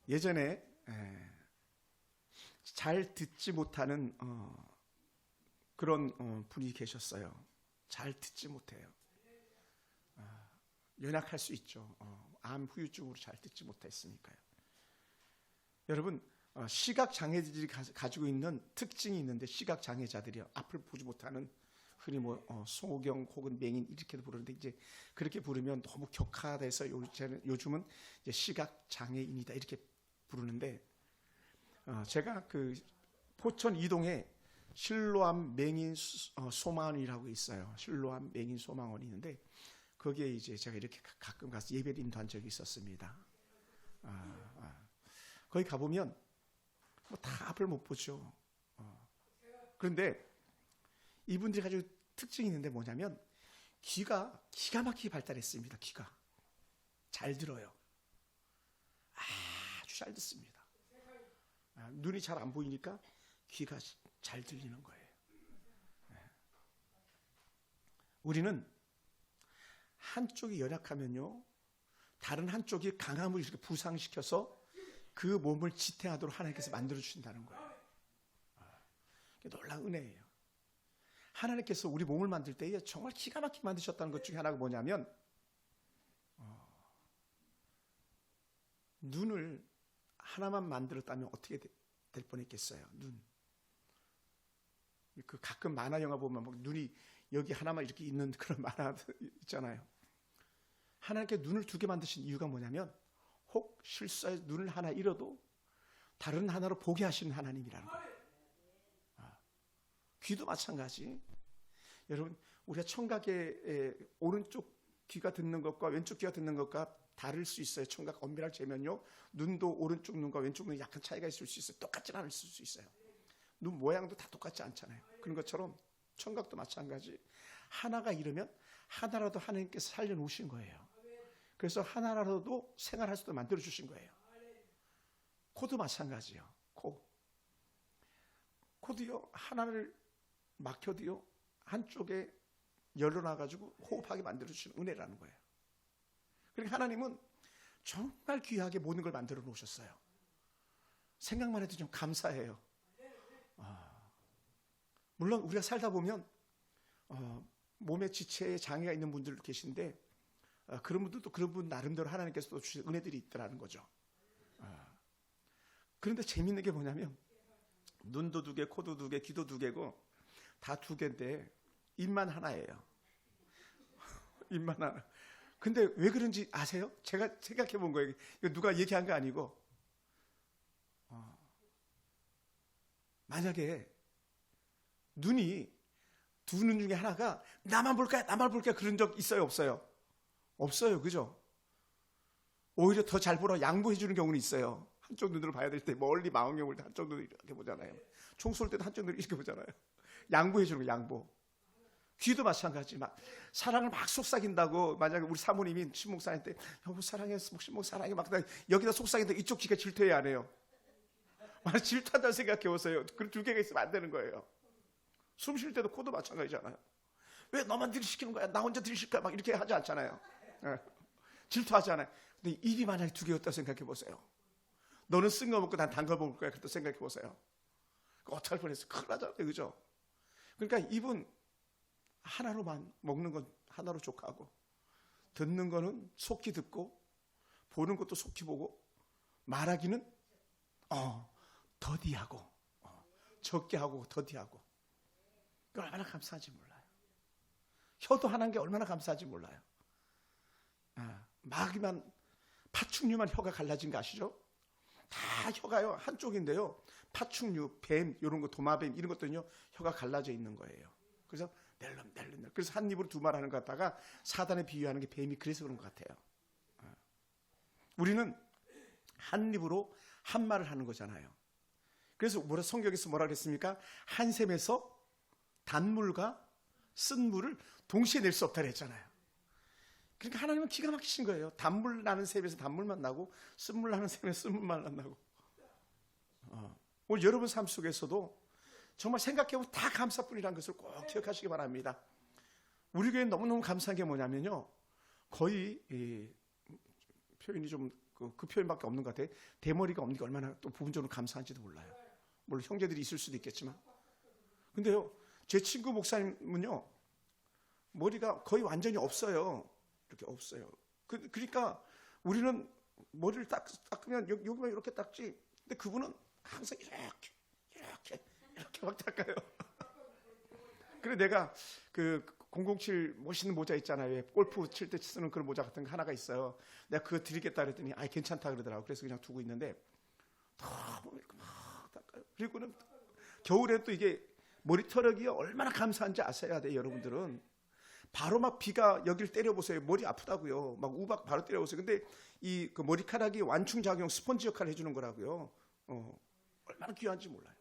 예전에 잘 듣지 못하는 그런 분이 계셨어요. 잘 듣지 못해요. 연약할 수 있죠. 암 후유증으로 잘 듣지 못했으니까요. 여러분, 시각 장애들이 가지고 있는 특징이 있는데, 시각 장애자들이 앞을 보지 못하는, 흔히 송호경 혹은 맹인 이렇게도 부르는데, 이제 그렇게 부르면 너무 격화돼서 요즘은 이제 시각 장애인이다 이렇게 부르는데, 제가 그 포천 이동에 실로암 맹인 소망원이라고 있어요. 실로암 맹인 소망원이 있는데, 거기에 이제 제가 이렇게 가끔 가서 예배를 인도한 적이 있었습니다. 거기 가보면 다 앞을 못 보죠. 그런데 이분들이 가지고 특징이 있는데 뭐냐면, 귀가 기가 막히게 발달했습니다. 귀가 잘 들어요. 아주 잘 듣습니다. 눈이 잘 안 보이니까 귀가 잘 들리는 거예요. 우리는 한쪽이 연약하면요, 다른 한쪽이 강함을 이렇게 부상시켜서 그 몸을 지탱하도록 하나님께서 만들어 주신다는 거예요. 놀라운 은혜예요. 하나님께서 우리 몸을 만들 때에 정말 기가 막히게 만드셨다는 것 중에 하나가 뭐냐면, 눈을 하나만 만들었다면 어떻게 될 뻔했겠어요. 눈. 그 가끔 만화 영화 보면 막 눈이 여기 하나만 이렇게 있는 그런 만화 있잖아요. 하나님께 눈을 두 개 만드신 이유가 뭐냐면, 혹 실수해서 눈을 하나 잃어도 다른 하나로 보게 하시는 하나님이라는 거예요. 귀도 마찬가지. 여러분, 우리가 청각의 오른쪽 귀가 듣는 것과 왼쪽 귀가 듣는 것과 다를 수 있어요. 청각 엄밀하게 재면요, 눈도 오른쪽 눈과 왼쪽 눈이 약간 차이가 있을 수 있어요. 똑같지는 않을 수 있어요. 눈 모양도 다 똑같지 않잖아요. 그런 것처럼 청각도 마찬가지. 하나가 잃으면 하나라도 하나님께서 살려놓으신 거예요. 그래서 하나라도 생활할 수 있도록 만들어주신 거예요. 코도 마찬가지요. 코도요, 하나를 막혀도요, 한쪽에 열어놔가지고 호흡하게 만들어주시는 은혜라는 거예요. 그러니까 하나님은 정말 귀하게 모든 걸 만들어 놓으셨어요. 생각만 해도 좀 감사해요. 물론 우리가 살다 보면 몸에 지체에 장애가 있는 분들 계신데, 그런 분들도 그런 분 나름대로 하나님께서 또 주신 은혜들이 있더라는 거죠. 그런데 재밌는 게 뭐냐면, 눈도 두 개, 코도 두 개, 귀도 두 개고 다 두 개인데 입만 하나예요. 입만 하나. 근데 왜 그런지 아세요? 제가 생각해 본 거예요. 이거 누가 얘기한 거 아니고, 만약에 눈이 두 눈 중에 하나가 나만 볼까 그런 적 있어요, 없어요? 없어요, 그죠? 오히려 더 잘 보라 양보해 주는 경우는 있어요. 한쪽 눈으로 봐야 될 때 멀리 망원경 볼 때 한쪽 눈으로 이렇게 보잖아요. 총 쏠 때도 한쪽 눈으로 이렇게 보잖아요. 양보해 주는 거, 양보. 귀도 마찬가지. 막 사랑을 막 속삭인다고, 만약에 우리 사모님이 신목사한테 여보 사랑해, 신목 사랑해, 막 여기다 속삭인다, 이쪽 귀가 질투해야 안 해요. 막 질투한다는 생각해 보세요. 그런 두 개가 있으면 안 되는 거예요. 숨 쉴 때도 코도 마찬가지잖아요. 왜 너만 들이시키는 거야? 나 혼자 들이실까? 막 이렇게 하지 않잖아요. 질투하지 않아요. 근데 입이 만약에 두 개였다고 생각해 보세요. 너는 쓴 거 먹고 난 단 거 먹을 거야. 그렇게 생각해 보세요. 어떻게 할 뻔했어요? 큰일 나잖아요, 그죠? 그러니까 입은 하나로만, 먹는 건 하나로 족하고, 듣는 거는 속히 듣고, 보는 것도 속히 보고, 말하기는 더디하고, 적게 하고 더디하고. 얼마나 감사한지 몰라요. 혀도 하나인 게 얼마나 감사한지 몰라요. 마귀만, 파충류만 혀가 갈라진 거 아시죠? 다 혀가요 한쪽인데요, 파충류, 뱀, 이런 거, 도마뱀 이런 것들은요, 혀가 갈라져 있는 거예요. 그래서 낼름낼름. 그래서 한 입으로 두 말 하는 것 같다가 사단에 비유하는 게 뱀이 그래서 그런 것 같아요. 우리는 한 입으로 한 말을 하는 거잖아요. 그래서 성경에서 뭐라 그랬습니까? 한 샘에서 단물과 쓴 물을 동시에 낼 수 없다 그랬잖아요. 그러니까 하나님은 기가 막히신 거예요. 단물 나는 샘에서 단물만 나고, 쓴물 나는 샘에서 쓴물만 나고. 오늘 여러분 삶 속에서도 정말 생각해보면 다 감사뿐이라는 것을 꼭 기억하시기 바랍니다. 우리 교회는 너무너무 감사한 게 뭐냐면요, 거의 표현이 좀 그 표현밖에 없는 것 같아요. 대머리가 없는 게 얼마나 또 부분적으로 감사한지도 몰라요. 물론 형제들이 있을 수도 있겠지만. 근데요, 제 친구 목사님은요, 머리가 거의 완전히 없어요. 이렇게 없어요. 그러니까 우리는 머리를 닦으면 여기만 이렇게 닦지. 근데 그분은 항상 이렇게 막 닦아요. 그래 내가 그 007 멋있는 모자 있잖아요. 골프 칠 때 쓰는 그런 모자 같은 거 하나가 있어요. 내가 그거 드리겠다 그랬더니 괜찮다 그러더라고. 그래서 그냥 두고 있는데 너무 이렇게 막 닦아요. 그리고는 겨울에 또 이게 머리털이 얼마나 감사한지 아셔야 돼요. 여러분들은 바로 막 비가 여기를 때려보세요. 머리 아프다고요. 막 우박 바로 때려보세요. 근데 그 머리카락이 완충작용 스펀지 역할을 해주는 거라고요. 얼마나 귀한지 몰라요.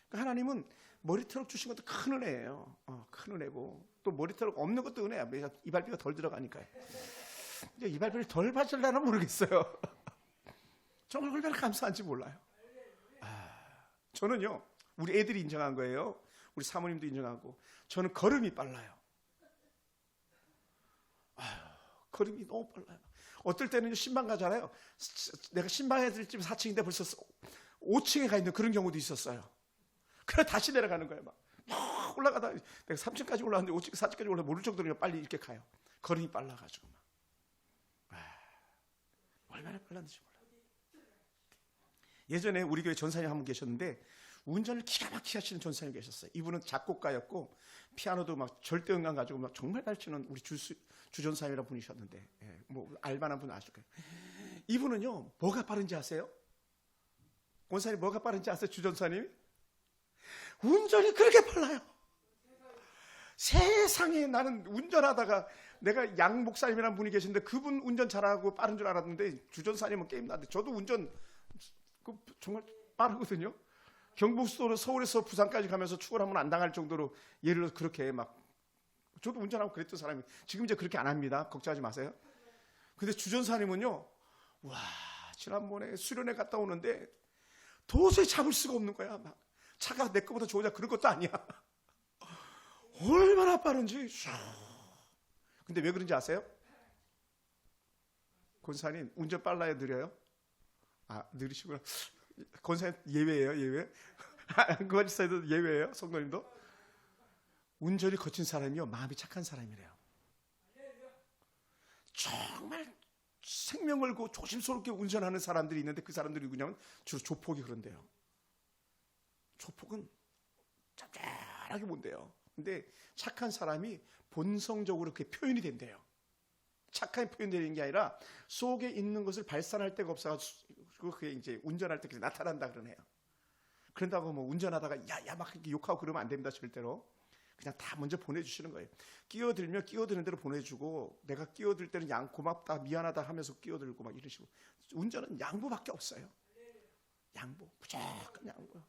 그러니까 하나님은 머리털 주신 것도 큰 은혜예요. 큰 은혜고 또 머리털 없는 것도 은혜야. 이발비가 덜 들어가니까요. 이제 이발비를 덜 받으려나 모르겠어요. 정말 얼마나 감사한지 몰라요. 저는요, 우리 애들이 인정한 거예요. 우리 사모님도 인정하고 저는 걸음이 빨라요. 걸음이 너무 빨라요. 어떨 때는 신방 가잖아요. 내가 신방에 들 집 4층인데 벌써 5층에 가 있는 그런 경우도 있었어요. 그래 다시 내려가는 거예요. 막 올라가다 내가 3층까지 올라왔는데 5층, 4층까지 올라 모를 정도로 빨리 이렇게 가요. 걸음이 빨라가지고 얼마나 빨랐는지 몰라요. 예전에 우리 교회 전사님 한 분 계셨는데 운전을 기가 막히게 하시는 전사님 계셨어요. 이분은 작곡가였고 피아노도 막 절대음감 가지고 막 정말 잘 치는 우리 주전사님이라는 분이셨는데, 뭐 알만한 분 아실 거예요. 이분은요, 뭐가 빠른지 아세요? 원사님 뭐가 빠른지 아세요? 주전사님? 운전이 그렇게 빨라요. 세상에 나는 운전하다가 내가 양 목사님이라는 분이 계신데 그분 운전 잘하고 빠른 줄 알았는데 주전사님은 게임 나는데 저도 운전 정말 빠르거든요. 경부고속도로 서울에서 부산까지 가면서 추월하면 안 당할 정도로 예를 들어서 그렇게 막 저도 운전하고 그랬던 사람이 지금 이제 그렇게 안 합니다. 걱정하지 마세요. 근데 주전사님은요, 와 지난번에 수련회 갔다 오는데 도저히 잡을 수가 없는 거야. 막 차가 내 거보다 좋으냐 그런 것도 아니야. 얼마나 빠른지. 근데 왜 그런지 아세요? 권사님 운전 빨라요 느려요? 느리시구나. 권사님 예외예요, 예외. 그거 있어도 예외예요, 성도님도. 운전이 거친 사람이요 마음이 착한 사람이래요. 정말 생명 걸고 조심스럽게 운전하는 사람들이 있는데 그 사람들이 누구냐면 주로 조폭이 그런데요. 조폭은 짭짤하게 본대요. 근데 착한 사람이 본성적으로 그게 표현이 된대요. 착한 표현되는 게 아니라 속에 있는 것을 발산할 데가 없어가지고 그게 이제 운전할 때 나타난다 그러네요. 그런다고 뭐 운전하다가 야야 막 이렇게 욕하고 그러면 안 됩니다. 절대로. 그냥 다 먼저 보내주시는 거예요. 끼어들면 끼어드는 대로 보내주고 내가 끼어들 때는 고맙다 미안하다 하면서 끼어들고 막 이러시고. 운전은 양보밖에 없어요. 양보, 무조건 양보.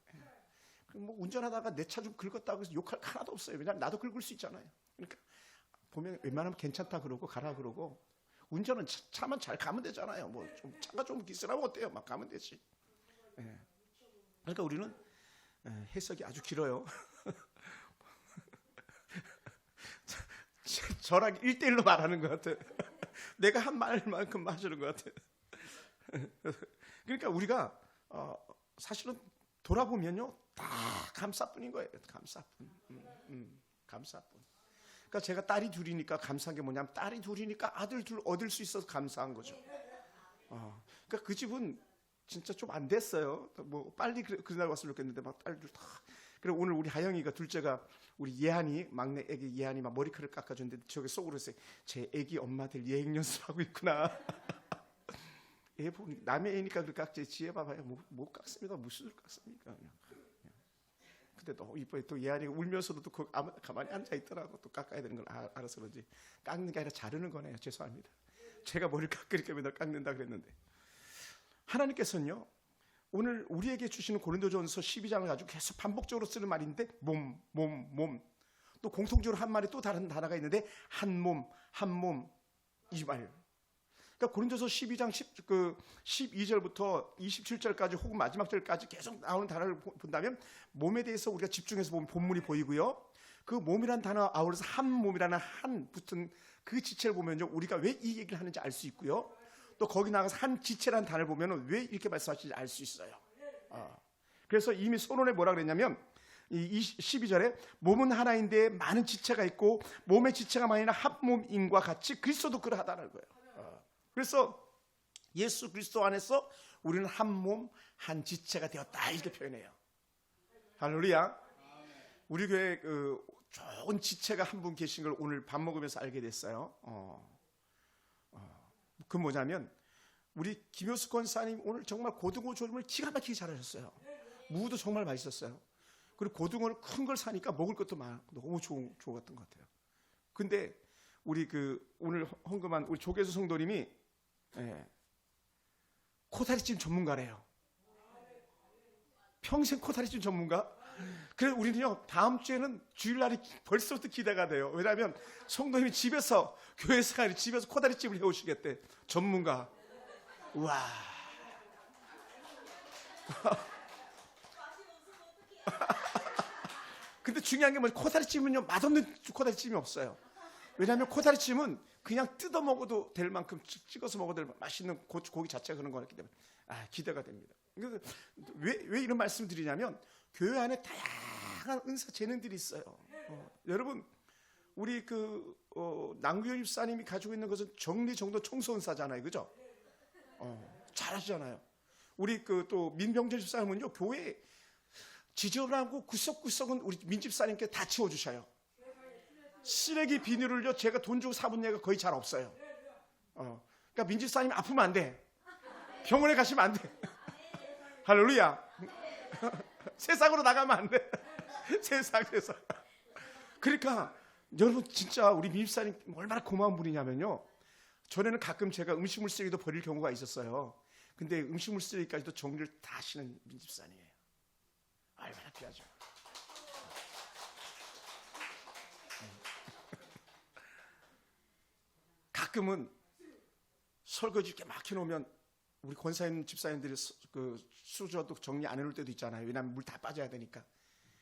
뭐 운전하다가 내 차 좀 긁었다고 해서 욕할 거 하나도 없어요. 왜냐하면 나도 긁을 수 있잖아요. 그러니까 보면 웬만하면 괜찮다 그러고 가라 그러고. 운전은 차만 잘 가면 되잖아요. 뭐 좀 차가 좀 기스라면 어때요? 막 가면 되지. 그러니까 우리는 해석이 아주 길어요. 저랑 1대1로 말하는 것 같아요. 내가 한 말만큼 마시는 것 같아요. 그러니까 우리가 사실은 돌아보면요 다 감사뿐인 거예요. 감사뿐. 감사뿐. 그러니까 제가 딸이 둘이니까 감사한 게 뭐냐면 딸이 둘이니까 아들 둘 얻을 수 있어서 감사한 거죠. 그러니까 그 집은 진짜 좀 안 됐어요. 뭐 빨리 그날 왔으면 좋겠는데 막 딸들 다. 그리고 오늘 우리 하영이가 둘째가 우리 예한이 막내 애기 예한이 막 머리카락을 깎아줬는데 저게 속으로 했어요. 제 애기 엄마들 예행 연습하고 있구나. 애 보니 남의 애니까 그 깎지 지혜 봐봐요. 못 깎습니다. 무슨 깎습니까? 그냥. 근데 너무 이뻐요. 또 예한이가 울면서도 또 가만히 앉아 있더라고. 또 깎아야 되는 걸 알아서 그런지 깎는 게 아니라 자르는 거네요. 죄송합니다. 제가 머리를 깎으니까 맨날 깎는다 그랬는데 하나님께서는요. 오늘 우리에게 주시는 고린도전서 12장을 가지고 계속 반복적으로 쓰는 말인데 몸. 또 공통적으로 한 말이 또 다른 단어가 있는데 한 몸 이 말. 그러니까 고린도서 12장 12절부터 27절까지 혹은 마지막 절까지 계속 나오는 단어를 본다면 몸에 대해서 우리가 집중해서 보면 본문이 보이고요. 그 몸이란 단어 아울러서 한 몸이라는 한 붙은 그 지체를 보면요. 우리가 왜 이 얘기를 하는지 알 수 있고요. 또 거기 나가서 한 지체라는 단어를 보면 왜 이렇게 말씀하시는지 알 수 있어요. 그래서 이미 서론에 뭐라 그랬냐면 이 12절에 몸은 하나인데 많은 지체가 있고 몸의 지체가 많으나 한 몸인과 같이 그리스도도 그러하다는 거예요. 그래서 예수 그리스도 안에서 우리는 한 몸, 한 지체가 되었다 이렇게 표현해요. 할렐루야. 우리 교회에 좋은 지체가 한 분 계신 걸 오늘 밥 먹으면서 알게 됐어요. 그 뭐냐면 우리 김효수 권사님 오늘 정말 고등어 조림을 기가 막히게 잘하셨어요. 무도 정말 맛있었어요. 그리고 고등어를 큰 걸 사니까 먹을 것도 많고 너무 좋았던 것 같아요. 근데 우리 오늘 헌금한 우리 조계수 성도님이 코다리찜 전문가래요. 평생 코다리찜 전문가? 그래서 우리는요 다음 주에는 주일날이 벌써부터 기대가 돼요. 왜냐하면 성도님이 집에서 교회에서 아니라 집에서 코다리찜을 해오시겠대. 전문가. 우와. 근데 중요한 게 뭐지? 코다리찜은요 맛없는 코다리찜이 없어요. 왜냐하면 코다리찜은 그냥 뜯어 먹어도 될 만큼 찍어서 먹어도 될 맛있는 고기 자체가 그런 거였기 때문에 기대가 됩니다. 그래서 왜 이런 말씀을 드리냐면 교회 안에 다양한 은사 재능들이 있어요. 여러분 우리 남규현 집사님이 가지고 있는 것은 정리정돈 청소 은사잖아요, 그죠? 잘하시잖아요. 우리 또 민병재 집사님은요 교회 지저분하고 구석구석은 우리 민 집사님께 다 치워주셔요. 쓰레기 비닐을요 제가 돈 주고 사본 예가 거의 잘 없어요. 그러니까 민 집사님 아프면 안 돼. 병원에 가시면 안 돼. 할렐루야. 세상으로 나가면 안 돼. 세상에서. 그러니까 여러분 진짜 우리 민 집사님 얼마나 고마운 분이냐면요. 전에는 가끔 제가 음식물 쓰레기도 버릴 경우가 있었어요. 근데 음식물 쓰레기까지도 정리를 다 하시는 민 집사님이에요. 얼마나 귀하죠. 가끔은 설거지 이렇게 막 해놓으면 우리 권사님 집사님들이 수저도 정리 안 해놓을 때도 있잖아요. 왜냐하면 물 다 빠져야 되니까.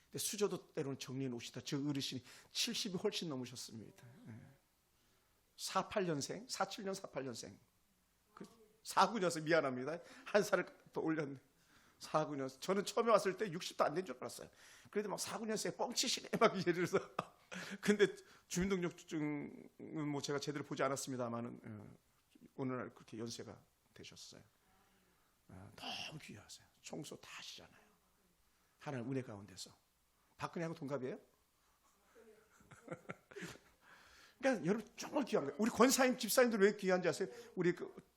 근데 수저도 때로는 정리해 놓으시다. 저 어르신이 70이 훨씬 넘으셨습니다. 48년생, 47년 48년생. 49년생 미안합니다. 한 살을 더 올렸네. 49년. 저는 처음에 왔을 때 60도 안 된 줄 알았어요. 그래도 막 49년생에 뻥치시네 막 이래서. 근데 주민등록증은 뭐 제가 제대로 보지 않았습니다만은 오늘날 그렇게 연세가 되셨어요. 너무 귀하세요. 청소 다 하시잖아요. 하나님 은혜 가운데서. 박근혜하고 동갑이에요? 그러니까 여러분 정말 귀한 거예요. 우리 권사님 집사님들 왜 귀한지 아세요? 우리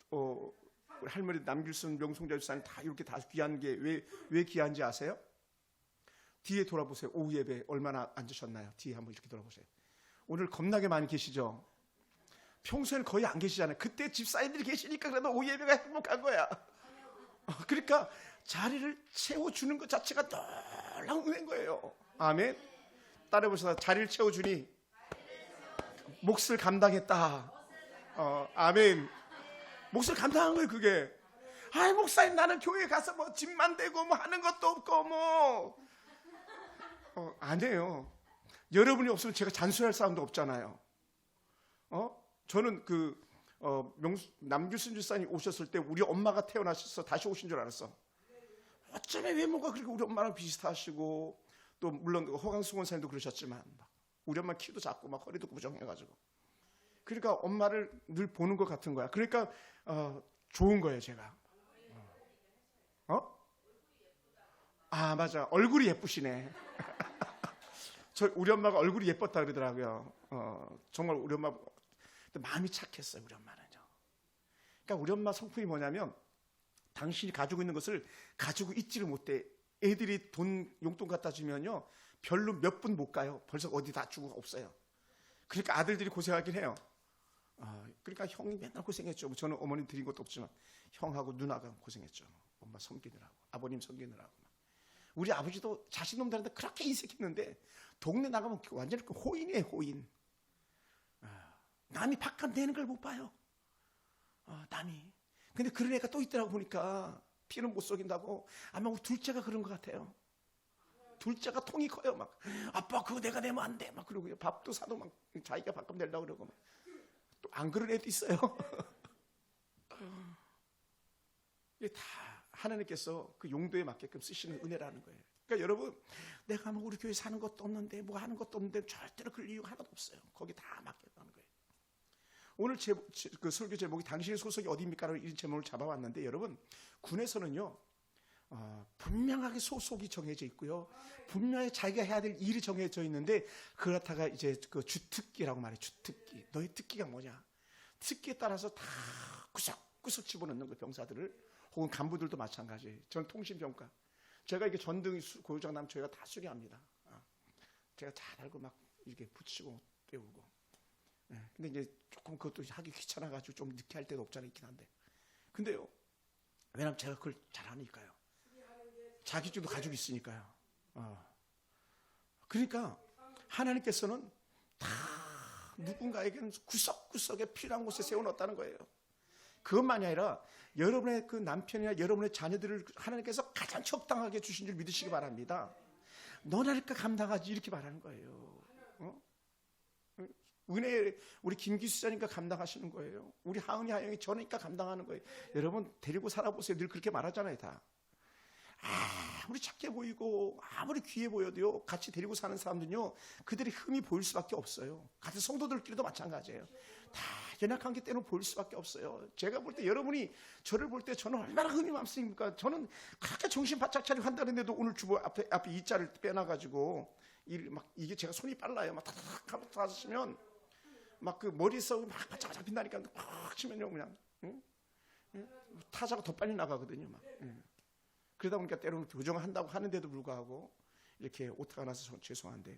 우리 할머니 남길순 명송자 집사님 다 이렇게 다 귀한 게 왜 귀한지 아세요? 뒤에 돌아보세요. 오후 예배 얼마나 앉으셨나요? 뒤에 한번 이렇게 돌아보세요. 오늘 겁나게 많이 계시죠? 평소에는 거의 안 계시잖아요. 그때 집사님들이 계시니까 그래도 오후 예배가 행복한 거야. 그러니까 자리를 채워주는 것 자체가 놀라운 은혜인 거예요. 아멘. 따라해보시다. 자리를 채워주니 몫을 감당했다. 아멘. 몫을 감당한 거예요, 그게. 아이, 목사님, 나는 교회 가서 뭐 집만 대고 뭐 하는 것도 없고 뭐. 아니에요. 여러분이 없으면 제가 잔소리할 사람도 없잖아요. 저는 남규순 집사님 오셨을 때 우리 엄마가 태어나셔서 다시 오신 줄 알았어. 어쩌면 외모가 그렇게 우리 엄마랑 비슷하시고, 또 물론 허강수 권사님도 그러셨지만 우리 엄마 키도 작고 막 허리도 부정해가지고. 그러니까 엄마를 늘 보는 것 같은 거야. 그러니까 좋은 거예요, 제가. 아, 맞아. 얼굴이 예쁘시네. 우리 엄마가 얼굴이 예뻤다 그러더라고요. 정말 우리 엄마 마음이 착했어요. 우리 엄마는요. 그러니까 우리 엄마 성품이 뭐냐면 당신이 가지고 있는 것을 가지고 있지를 못해. 애들이 용돈 갖다 주면요 별로 몇 분 못 가요. 벌써 어디 다 주고 없어요. 그러니까 아들들이 고생하긴 해요. 그러니까 형이 맨날 고생했죠. 저는 어머니 드린 것도 없지만 형하고 누나가 고생했죠. 엄마 섬기느라고, 아버님 섬기느라고. 우리 아버지도 자식 놈들한테 그렇게 인색했는데 동네 나가면 완전히 호인이에요, 호인. 남이 바깥 내는 걸 못 봐요. 남이. 근데 그런 애가 또 있더라고 보니까 피는 못 속인다고. 아마 우리 둘째가 그런 것 같아요. 둘째가 통이 커요. 막 아빠 그거 내가 내면 안 돼. 막 그러고요. 밥도 사도 막 자기가 밥값 내려고 그러고 막. 또 안 그런 애도 있어요. 이게 다 하나님께서 그 용도에 맞게끔 쓰시는 은혜라는 거예요. 그러니까 여러분, 내가 뭐 우리 교회 사는 것도 없는데 뭐 하는 것도 없는데 절대로 그럴 이유가 하나도 없어요. 거기 다 맡겼다는 거예요. 오늘 그 설교 제목이 당신의 소속이 어디입니까라는 이런 제목을 잡아왔는데, 여러분, 군에서는요 분명하게 소속이 정해져 있고요, 분명히 자기가 해야 될 일이 정해져 있는데, 그렇다가 이제 그 주특기라고 말해요. 주특기. 너의 특기가 뭐냐? 특기에 따라서 다 구석구석 집어넣는 거예요. 병사들을, 혹은 간부들도 마찬가지예요. 저는 통신병과, 제가 이게 전등 고장 나면 저희가 다 수리합니다. 제가 잘 알고 막 이렇게 붙이고 떼우고. 근데 이제 조금 그것도 하기 귀찮아가지고 좀 늦게 할 때도 없잖아요. 있긴 한데. 근데요, 왜냐면 제가 그걸 잘하니까요. 자기주도 가지고 있으니까요. 그러니까 하나님께서는 다 누군가에게는 구석구석에 필요한 곳에 세워놓았다는 거예요. 그것만이 아니라 여러분의 그 남편이나 여러분의 자녀들을 하나님께서 가장 적당하게 주신 줄 믿으시기 바랍니다. 너나니까 감당하지, 이렇게 말하는 거예요. 은혜, 우리 김기수 자니까 감당하시는 거예요. 우리 하은이 하영이 저니까 감당하는 거예요. 여러분 데리고 살아보세요. 늘 그렇게 말하잖아요. 다 아무리 작게 보이고 아무리 귀해 보여도요, 같이 데리고 사는 사람들은요, 그들의 흠이 보일 수밖에 없어요. 같은 성도들끼리도 마찬가지예요. 다 연약한 게 때는 보일 수밖에 없어요. 제가 볼 때, 여러분이 저를 볼 때 저는 얼마나 흠이 많습니까? 저는 그렇게 정신 바짝 차리고 한다는데도 오늘 주보 앞에 이 자를 빼놔가지고 막 이게 제가 손이 빨라요. 막 타닥 하고 하시면 막 그 머리에서 막 바짝바짝 빛나니까 팍 치면요, 그냥 타자가 더 빨리 나가거든요. 막. 그러다 보니까 때로는 교정을 한다고 하는데도 불구하고 이렇게 오타가 나서 죄송한데,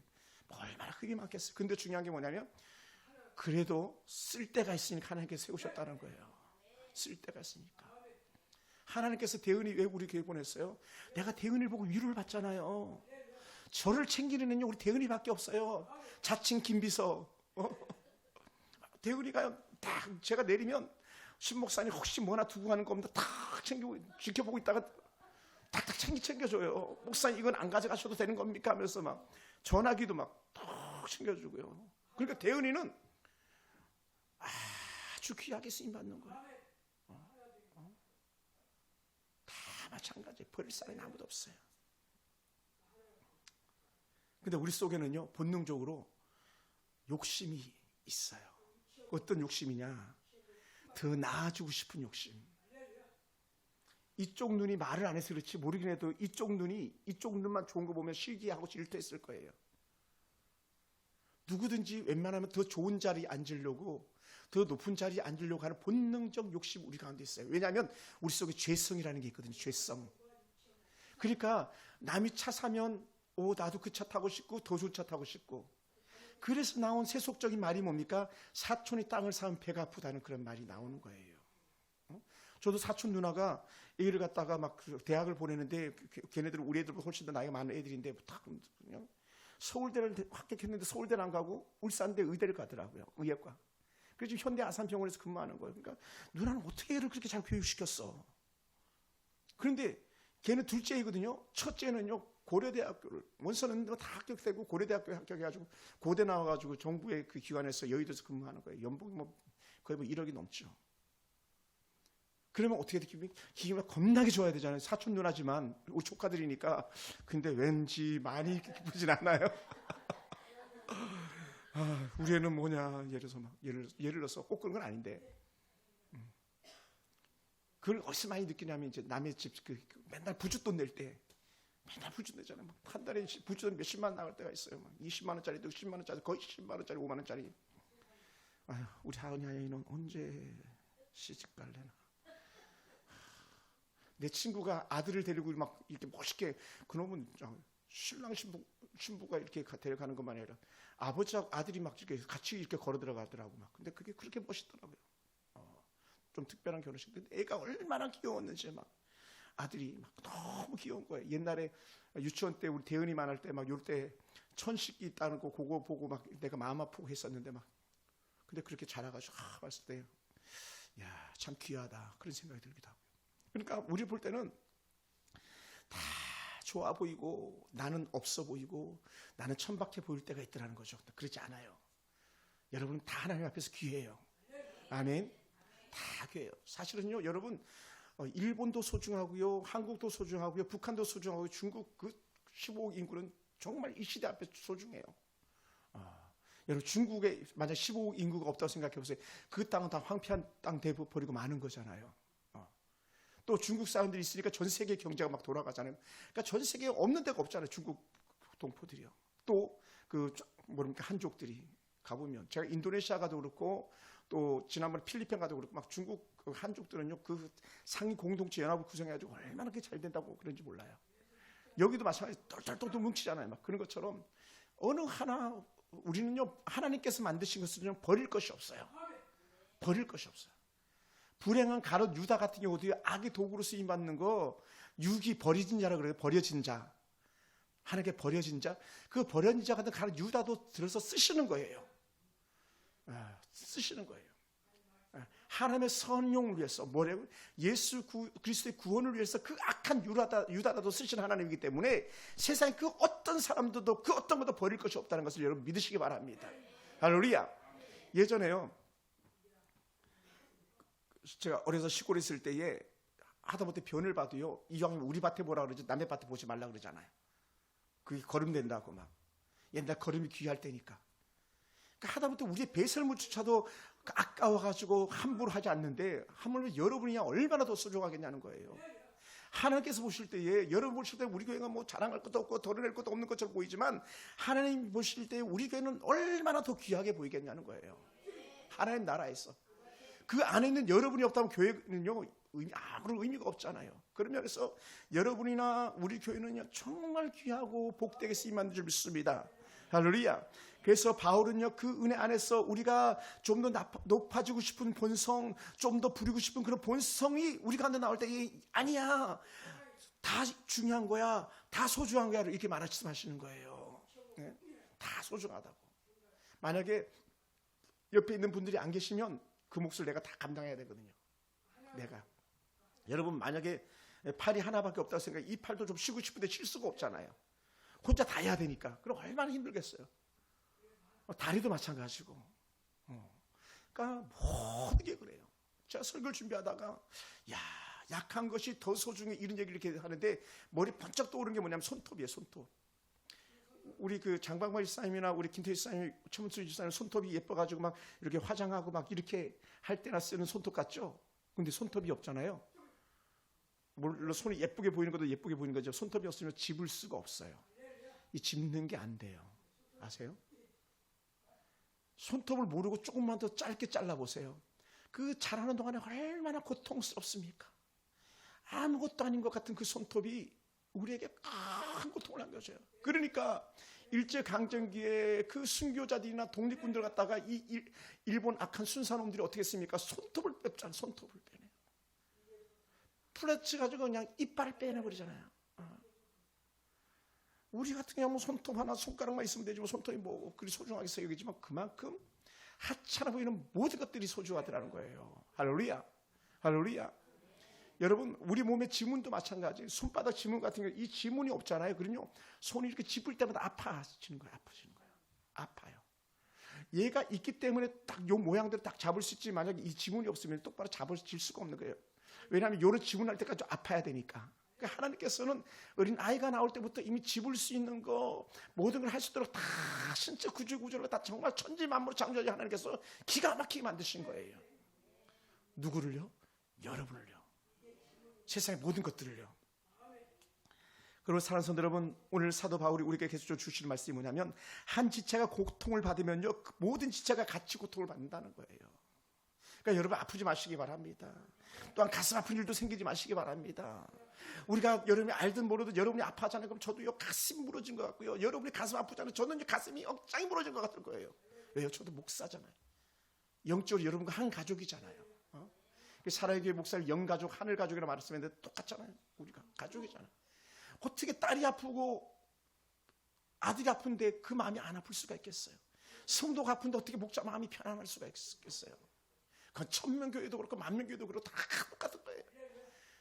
얼마나 흙이 많겠어요. 근데 중요한 게 뭐냐면, 그래도 쓸 때가 있으니까 하나님께서 세우셨다는 거예요. 쓸 때가 있으니까. 하나님께서 대은이 왜 우리 교회 보냈어요? 내가 대은이를 보고 위로를 받잖아요. 저를 챙기는 애는 우리 대은이밖에 없어요. 자칭 김비서. 대은이가 딱 제가 내리면 신목사님 혹시 뭐나 두고 가는 겁니다. 딱 챙기고 지켜보고 있다가 딱딱 챙겨줘요. 목사님 이건 안 가져가셔도 되는 겁니까? 하면서 막 전화기도 막 딱 챙겨주고요. 그러니까 대은이는 아주 귀하게 쓰임받는 거예요. 다 마찬가지예요. 버릴 사람이 아무도 없어요. 근데 우리 속에는요, 본능적으로 욕심이 있어요. 어떤 욕심이냐? 더 나아지고 싶은 욕심. 이쪽 눈이 말을 안 해서 그렇지 모르긴 해도 이쪽 눈만 좋은 거 보면 실기하고 질투했을 거예요. 누구든지 웬만하면 더 좋은 자리에 앉으려고, 더 높은 자리에 앉으려고 하는 본능적 욕심 우리 가운데 있어요. 왜냐하면 우리 속에 죄성이라는 게 있거든요. 죄성. 그러니까 남이 차 사면 나도 그 차 타고 싶고 더 좋은 차 타고 싶고. 그래서 나온 세속적인 말이 뭡니까? 사촌이 땅을 사면 배가 아프다는 그런 말이 나오는 거예요. 저도 사촌 누나가 애를 갖다가 막 대학을 보내는데, 걔네들은 우리 애들보다 훨씬 더 나이가 많은 애들인데 다 그냥 서울대를 합격했는데 서울대를 안 가고 울산대 의대를 가더라고요. 의학과. 그래서 지금 현대 아산병원에서 근무하는 거예요. 그러니까 누나는 어떻게 애를 그렇게 잘 교육시켰어? 그런데 걔는 둘째이거든요. 첫째는요, 고려대학교를, 원서는 다 합격되고 고려대학교에 합격해가지고 고대 나와가지고 정부의 그 기관에서 여의도에서 근무하는 거예요. 연봉이 거의 1억이 넘죠. 그러면 어떻게 기분이 겁나게 좋아야 되잖아요. 사촌 누나지만 우리 조카들이니까. 근데 왠지 많이 기쁘진 않아요. 우리 애는 뭐냐, 예를 들어서 예를 들어서 꼭 그런 건 아닌데, 그걸 어디서 많이 느끼냐면, 이제 남의 집 맨날 부잣돈 낼 때, 맨날 부잣돈 내잖아요. 한 달에 부잣돈 몇십만 원 나갈 때가 있어요. 20만 원짜리도 10만 원짜리, 거의 10만 원짜리, 5만 원짜리. 우리 하은이 아이는 언제 시집 갈래나. 내 친구가 아들을 데리고 막 이렇게 멋있게, 그놈은 신랑 신부가 이렇게 데려가는 것만 아니라 아버지하고 아들이 막 이렇게 같이 이렇게 걸어 들어가더라고 막. 근데 그게 그렇게 멋있더라고요. 좀 특별한 결혼식인데 애가 얼마나 귀여웠는지, 막 아들이 막 너무 귀여운 거예요. 옛날에 유치원 때 우리 대은이만 할 때 막 요럴 때 천식이 있다는 거 그거 보고 막 내가 마음 아프고 했었는데, 막 근데 그렇게 자라가지고 봤을 때, 야, 참 귀하다 그런 생각이 들기도 하고. 그러니까 우리 볼 때는 다 좋아 보이고 나는 없어 보이고 나는 천박해 보일 때가 있더라는 거죠. 그렇지 않아요. 여러분 다 하나님 앞에서 귀해요. 아멘. 다 교회예요. 사실은요, 여러분, 일본도 소중하고요, 한국도 소중하고요, 북한도 소중하고 중국 그 15억 인구는 정말 이 시대 앞에 소중해요. 여러분, 중국에 만약 15억 인구가 없다고 생각해 보세요. 그 땅은 다 황폐한 땅 돼버리고 마는 거잖아요. 또 중국 사람들이 있으니까 전 세계 경제가 막 돌아가잖아요. 그러니까 전 세계에 없는 데가 없잖아요. 중국 동포들이요. 또 그 뭡니까 한족들이 가보면 제가 인도네시아 가도 그렇고 또 지난번에 필리핀 가도 그렇고 막 중국 그 한족들은요 그 상위 공동체 연합을 구성해가지고 얼마나 그게 잘 된다고 그런지 몰라요. 여기도 마찬가지 똘똘똘똘 뭉치잖아요. 막 그런 것처럼 어느 하나 우리는요 하나님께서 만드신 것은 버릴 것이 없어요. 버릴 것이 없어요. 불행한 가롯 유다 같은 경우도 악의 도구로 쓰임 받는 거 육이 버려진 자라 그래요. 버려진 자. 하나님께 버려진 자. 그 버려진 자 같은 가롯 유다도 들어서 쓰시는 거예요. 쓰시는 거예요. 하나님의 선용을 위해서 뭐라고 예수 그리스도의 구원을 위해서 그 악한 유다라도 쓰시는 하나님이기 때문에 세상에 그 어떤 사람들도 그 어떤 것도 버릴 것이 없다는 것을 여러분 믿으시기 바랍니다. 할렐루야. 예전에요 제가 어려서 시골에 있을 때에 하다못해 변을 봐도요 이왕이면 우리 밭에 보라 그러지 남의 밭에 보지 말라 그러잖아요. 그게 거름된다고 막 옛날 거름이 귀할 때니까. 그러니까 하다못해 우리의 배설물조차도 아까워가지고 함부로 하지 않는데 하물며 여러분이 얼마나 더 소중하겠냐는 거예요. 하나님께서 보실 때에 여러분 보실 때 우리 교회가 뭐 자랑할 것도 없고 덜어낼 것도 없는 것처럼 보이지만 하나님 보실 때 우리 교회는 얼마나 더 귀하게 보이겠냐는 거예요. 하나님 나라에서 그 안에 있는 여러분이 없다면 교회는요 아무런 의미가 없잖아요. 그러면서 여러분이나 우리 교회는요 정말 귀하고 복되게 쓰임받는 줄 믿습니다. 할렐루야. 그래서 바울은요 그 은혜 안에서 우리가 좀 더 높아지고 싶은 본성, 좀 더 부리고 싶은 그런 본성이 우리 가운데 나올 때 아니야 다 중요한 거야, 다 소중한 거야 이렇게 말씀하시는 거예요. 네? 다 소중하다고. 만약에 옆에 있는 분들이 안 계시면 그 몫을 내가 다 감당해야 되거든요. 내가 여러분 만약에 팔이 하나밖에 없다고 생각해 이 팔도 좀 쉬고 싶은데 쉴 수가 없잖아요. 혼자 다 해야 되니까. 그럼 얼마나 힘들겠어요. 다리도 마찬가지고. 그러니까 모든 게 그래요. 제가 설교를 준비하다가 약한 것이 더 소중해 이런 얘기를 이렇게 하는데 머리 번쩍 떠오르는 게 뭐냐면 손톱이에요. 손톱. 우리 그 장방마 집사님이나 우리 김태희 집사님, 최문수 집사님 손톱이 예뻐가지고 막 이렇게 화장하고 막 이렇게 할 때나 쓰는 손톱 같죠? 근데 손톱이 없잖아요. 물론 손이 예쁘게 보이는 것도 예쁘게 보이는 거죠. 손톱이 없으면 집을 수가 없어요. 이 집는 게 안 돼요. 아세요? 손톱을 모르고 조금만 더 짧게 잘라보세요. 그 자라는 동안에 얼마나 고통스럽습니까? 아무것도 아닌 것 같은 그 손톱이 우리에게 큰 고통을 안겨줘요. 그러니까 일제강점기에 그 순교자들이나 독립군들 갖다가 이 일본 악한 순사놈들이 어떻게 했습니까? 손톱을 뺐잖아요. 손톱을 빼내요. 플래치 가지고 그냥 이빨을 빼내버리잖아요. 우리 같은 경우는 손톱 하나 손가락만 있으면 되지 뭐 손톱이 뭐 그리 소중하게 여기지만 그만큼 하찮아 보이는 모든 것들이 소중하더라는 거예요. 할렐루야. 할렐루야. 여러분 우리 몸의 지문도 마찬가지. 손바닥 지문 같은 경우 이 지문이 없잖아요. 그럼요 손이 이렇게 짚을 때마다 아파지는 거예요. 아파요. 얘가 있기 때문에 딱 요 모양대로 딱 잡을 수 있지 만약에 이 지문이 없으면 똑바로 잡아질 수가 없는 거예요. 왜냐하면 요런 지문할 때까지 아파야 되니까. 그러니까 하나님께서는 어린 아이가 나올 때부터 이미 집을 수 있는 거 모든 걸 할 수 있도록 다 신체 구조를 다 정말 천지만물을 창조하신 하나님께서 기가 막히게 만드신 거예요. 누구를요? 여러분을요. 세상의 모든 것들을요. 그리고 사랑하는 성도 여러분, 오늘 사도 바울이 우리에게 계속 주시는 말씀이 뭐냐면 한 지체가 고통을 받으면요 모든 지체가 같이 고통을 받는다는 거예요. 그러니까 여러분 아프지 마시기 바랍니다. 또한 가슴 아픈 일도 생기지 마시기 바랍니다. 우리가 여러분이 알든 모르든 여러분이 아파하잖아요. 그럼 저도요 가슴이 무너진 것 같고요. 여러분이 가슴 아프잖아요. 저는 가슴이 억장이 무너진 것 같을 거예요. 왜요? 저도 목사잖아요. 영적으로 여러분과 한 가족이잖아요. 사랑의 교회 목사를 영가족, 하늘가족이라고 말했으면 똑같잖아요. 우리가 가족이잖아요. 어떻게 딸이 아프고 아들이 아픈데 그 마음이 안 아플 수가 있겠어요? 성도가 아픈데 어떻게 목자 마음이 편안할 수가 있겠어요? 그건 천명교회도 그렇고 만명교회도 그렇고 다 똑같은 거예요.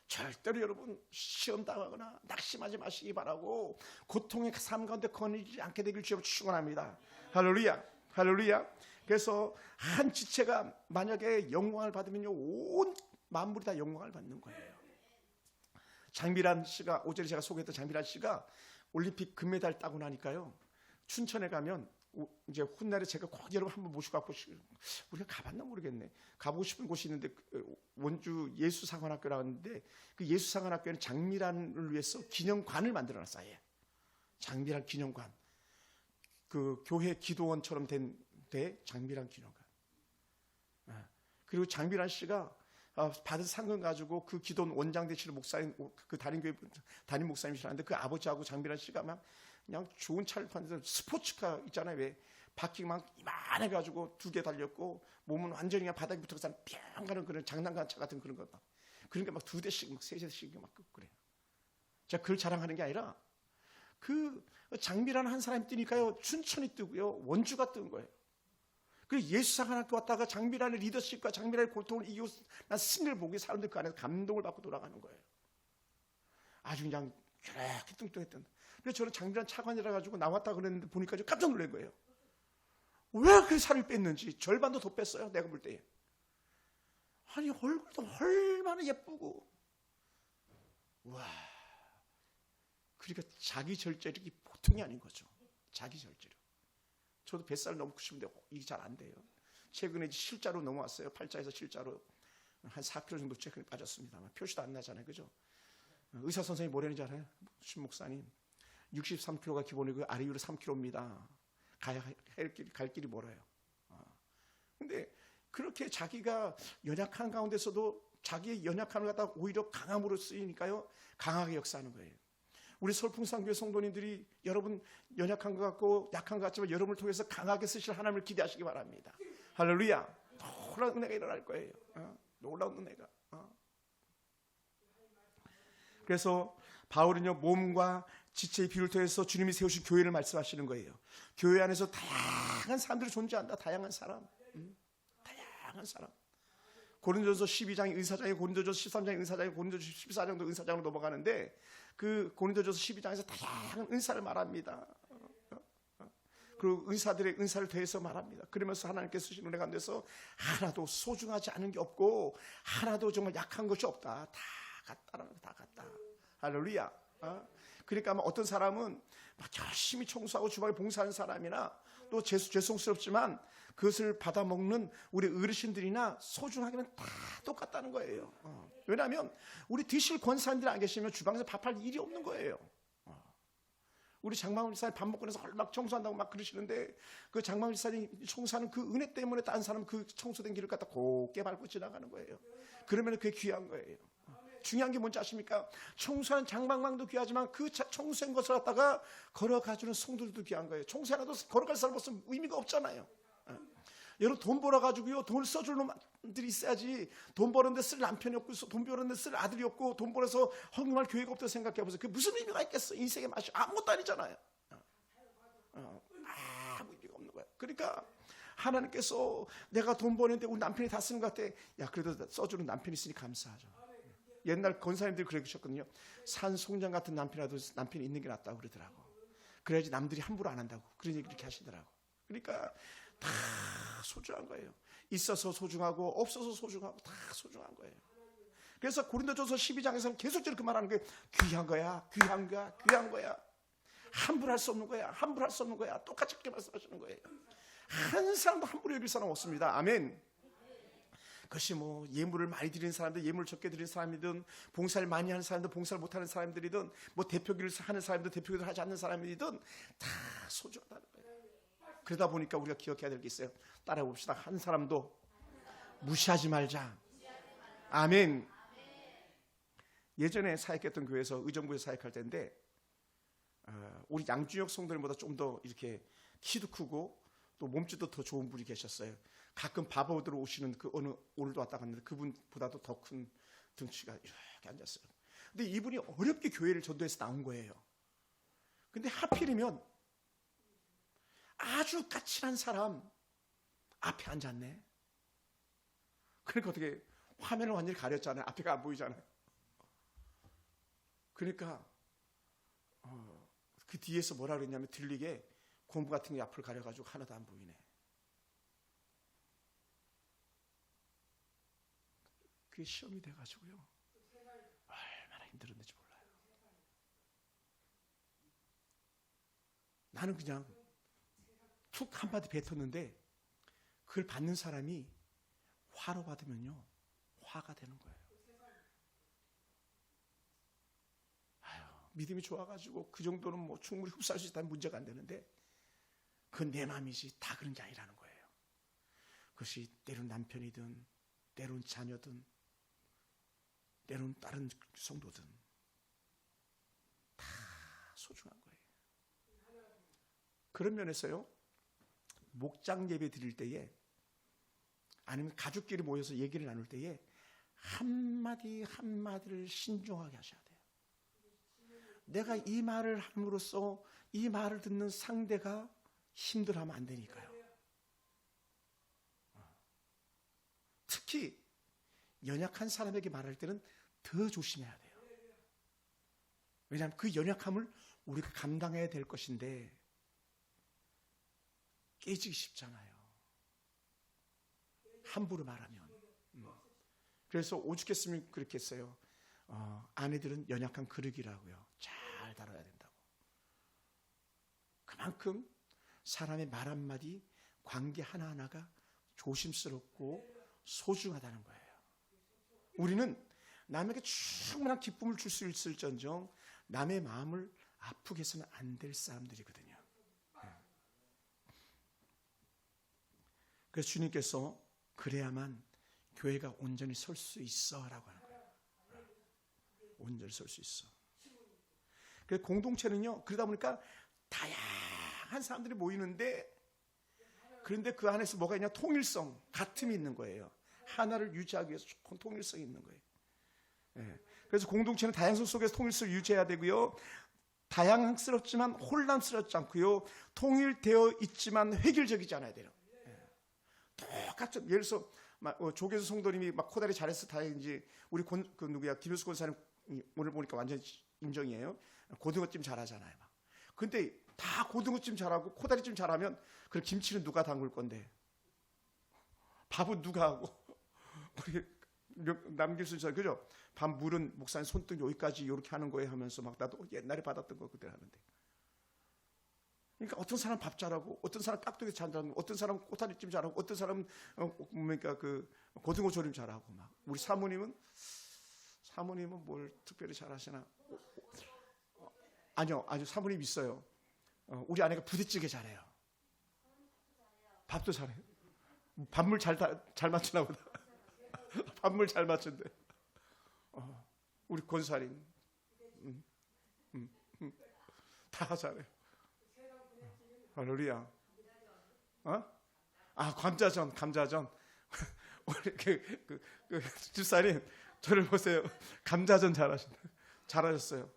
절대로 여러분 시험 당하거나 낙심하지 마시기 바라고 고통의 삶 가운데 거느리지 않게 되길 주여 축원합니다. 할렐루야. 할렐루야. 그래서 한 지체가 만약에 영광을 받으면요, 온 만물이 다 영광을 받는 거예요. 장미란 씨가, 오전에 제가 소개했던 장미란 씨가 올림픽 금메달 따고 나니까요, 춘천에 가면 이제 훗날에 제가 꼭 여러분 한번 모시고 가고 우리가 가봤나 모르겠네. 가보고 싶은 곳이 있는데 원주 예수상관학교라고 하는데 그 예수상관학교에는 장미란을 위해서 기념관을 만들어놨어요. 장미란 기념관. 그 교회 기도원처럼 된 데 장미란 기념관. 그리고 장미란 씨가 받은 상금 가지고 그 기도원 원장 되시는 목사님, 그 담임 목사님이시라는데 그 아버지하고 장미란 씨가 막 그냥 좋은 차를 타는데 스포츠카 있잖아요. 왜 바퀴 막 이만해가지고 2개 달렸고 몸은 완전히 그냥 바닥부터 뿅 가는 그런 장난감 차 같은 그런 거 막. 그러니까 막 2대씩 막 3대씩 막 그래요. 제가 그걸 자랑하는 게 아니라 그 장미라는 한 사람이 뜨니까요, 춘천이 뜨고요, 원주가 뜬 거예요. 그리고 예수상관학교 왔다가 장미란의 리더십과 장미란의 고통을 이기고 난 승리를 보고 사람들 그 안에서 감동을 받고 돌아가는 거예요. 아주 그냥 그렇게 뚱뚱했던. 그래서 저는 장미란 차관이라 가지고 나왔다 그랬는데 보니까 좀 깜짝 놀란 거예요. 왜 그 살을 뺐는지. 절반도 더 뺐어요, 내가 볼 때. 아니, 얼굴도 얼마나 예쁘고. 와. 그러니까 자기 절제력이 보통이 아닌 거죠. 자기 절제력. 저도 뱃살 넘고 싶은데 이게 잘 안 돼요. 최근에 실자로 넘어왔어요. 팔자에서 실자로 한 4kg 정도 최근에 빠졌습니다만 표시도 안 나잖아요, 그죠? 의사 선생님 뭐라는지 알아요? 신 목사님, 63kg가 기본이고 아래 위로 3kg입니다. 갈 길이 멀어요. 근데 그렇게 자기가 연약한 가운데서도 자기의 연약함을 갖다 오히려 강함으로 쓰이니까요, 강하게 역사하는 거예요. 우리 설풍산교회 성도님들이 여러분 연약한 것 같고 약한 것 같지만 여러분을 통해서 강하게 쓰실 하나님을 기대하시기 바랍니다. 할렐루야. 놀라운 은혜가 일어날 거예요. 놀라운 은혜가. 그래서 바울은요, 몸과 지체의 비유를 통해서 주님이 세우신 교회를 말씀하시는 거예요. 교회 안에서 다양한 사람들이 존재한다. 다양한 사람. 다양한 사람. 고린도전서 12장이 은사장이고 고린도전서 13장이 은사장이고 고린도전서 14장도 은사장으로 넘어가는데 그 고린도전서 12장에서 다양한 은사를 말합니다. 그리고 은사들의 은사를 더해서 말합니다. 그러면서 하나님께서 주신 은혜 가운데서 하나도 소중하지 않은 게 없고 하나도 정말 약한 것이 없다. 다 같다라는 거, 다 같다. 할렐루야. 그러니까 아마 어떤 사람은 막 열심히 청소하고 주방에 봉사하는 사람이나 또 죄송스럽지만 그것을 받아먹는 우리 어르신들이나 소중하게는 다 똑같다는 거예요. 왜냐하면 우리 드실 권사님들이 안 계시면 주방에서 밥할 일이 없는 거예요. 우리 장방울 집사님 밥 먹고 나서 막 청소한다고 막 그러시는데 그 장방울 집사님 청소하는 그 은혜 때문에 다른 사람은 그 청소된 길을 갖다 곱게 밟고 지나가는 거예요. 그러면 그게 귀한 거예요. 중요한 게 뭔지 아십니까? 청소하는 장방망도 귀하지만 그 청소한 것을 갖다가 걸어가주는 성도들도 귀한 거예요. 청소하나도 걸어갈 사람 없으면 의미가 없잖아요. 여러분 돈 벌어가지고요, 돈을 써주는 놈들이 있어야지. 돈 버는데 쓸 남편이 없고 돈 버는데 쓸 아들이 없고 돈 벌어서 헌금할 교회가 없다고 생각해보세요. 그게 무슨 의미가 있겠어? 인생의 맛이 아무것도 아니잖아요. 아무 의미가 없는 거야. 그러니까 하나님께서 내가 돈 버는데 우리 남편이 다 쓰는 것 같아. 야, 그래도 써주는 남편이 있으니 감사하죠. 옛날 권사님들이 그러셨거든요. 산 송장 같은 남편이라도 남편이 있는 게 낫다고 그러더라고. 그래야지 남들이 함부로 안 한다고. 그런 얘기 이렇게 하시더라고. 그러니까 다 소중한 거예요. 있어서 소중하고 없어서 소중하고 다 소중한 거예요. 그래서 고린도전서 12장에서는 계속 저렇게 말하는 게 귀한 거야, 귀한 거야, 귀한 거야. 함부로 할 수 없는 거야, 함부로 할 수 없는 거야. 똑같이 그렇게 말씀하시는 거예요. 한 사람도 함부로 여길 사람 없습니다. 아멘. 그것이 뭐 예물을 많이 드리는 사람들, 예물을 적게 드리는 사람이든 봉사를 많이 하는 사람들, 봉사를 못하는 사람들이든 뭐 대표기를 하는 사람들, 대표기를 하지 않는 사람이든 다 소중하다는 거예요. 그러다 보니까 우리가 기억해야 될 게 있어요. 따라해 봅시다. 한 사람도 무시하지 말자. 아멘. 예전에 사역했던 교회에서 의정부에서 사역할 때인데 우리 양준혁 성도님보다 좀 더 이렇게 키도 크고 또 몸집도 더 좋은 분이 계셨어요. 가끔 밥얻으러 오시는 그 어느 오늘도 왔다 갔는데 그분보다도 더 큰 등치가 이렇게 앉았어요. 근데 이분이 어렵게 교회를 전도해서 나온 거예요. 근데 하필이면 아주 까칠한 사람 앞에 앉았네. 그러니까 어떻게 화면을 완전히 가렸잖아요. 앞에가 안 보이잖아요. 그러니까 그 뒤에서 뭐라 그랬냐면 들리게 고무 같은 게 앞을 가려가지고 하나도 안 보이네. 그게 시험이 돼가지고요. 얼마나 힘들었는지 몰라요. 나는 그냥 툭 한마디 뱉었는데 그걸 받는 사람이 화로 받으면요 화가 되는 거예요. 아유, 믿음이 좋아가지고 그 정도는 뭐 충분히 흡수할 수 있다면 문제가 안 되는데 그건 내 마음이지 다 그런 게 아니라는 거예요. 그것이 때론 남편이든 때론 자녀든 때론 다른 성도든 다 소중한 거예요. 그런 면에서요, 목장 예배 드릴 때에 아니면 가족끼리 모여서 얘기를 나눌 때에 한마디 한마디를 신중하게 하셔야 돼요. 내가 이 말을 함으로써 이 말을 듣는 상대가 힘들어하면 안 되니까요. 특히 연약한 사람에게 말할 때는 더 조심해야 돼요. 왜냐하면 그 연약함을 우리가 감당해야 될 것인데 깨지기 쉽잖아요. 함부로 말하면. 그래서 오죽했으면 그렇게 했어요. 아내들은 연약한 그릇이라고요. 잘 다뤄야 된다고. 그만큼 사람의 말 한마디, 관계 하나하나가 조심스럽고 소중하다는 거예요. 우리는 남에게 충분한 기쁨을 줄 수 있을지언정 남의 마음을 아프게 해서는 안 될 사람들이거든요. 그래서 주님께서 그래야만 교회가 온전히 설 수 있어 라고 하는 거예요. 온전히 설 수 있어. 그래서 공동체는요, 그러다 보니까 다양한 사람들이 모이는데 그런데 그 안에서 뭐가 있냐? 통일성, 같음이 있는 거예요. 하나를 유지하기 위해서 통일성이 있는 거예요. 예. 그래서 공동체는 다양성 속에서 통일성을 유지해야 되고요. 다양스럽지만 혼란스럽지 않고요. 통일되어 있지만 획일적이지 않아야 돼요. 예. 똑같죠. 예를 들어서 조계수 성도님이 막 코다리 잘해서 다행인지 우리 그 누구야 김효수 권사님 오늘 보니까 완전 인정이에요. 고등어찜 잘하잖아요. 막. 근데 다 고등어찜 잘하고 코다리찜 잘하면 그 김치는 누가 담글 건데? 밥은 누가 하고? 우리 남길순 전 그죠? 밥 물은 목사님 손등 여기까지 이렇게 하는 거예요 하면서 막 나도 옛날에 받았던 거 그대로 하는데. 그러니까 어떤 사람 밥 잘하고, 어떤 사람 깍두기 잘하고, 어떤 사람 코다리찜 잘하고, 어떤 사람 그러니까 그 고등어 조림 잘하고 막. 우리 사모님은 뭘 특별히 잘하시나? 아니요 사모님 있어요. 우리 아내가 부대찌개 잘해요. 밥도 잘해요. 밥물 잘 맞추나 보다. 밥물 잘 맞춘대. 우리 권사님 다 잘해요. 할렐루야. 감자전. 우리 그 집사님 저를 보세요. 감자전 잘하셨어요.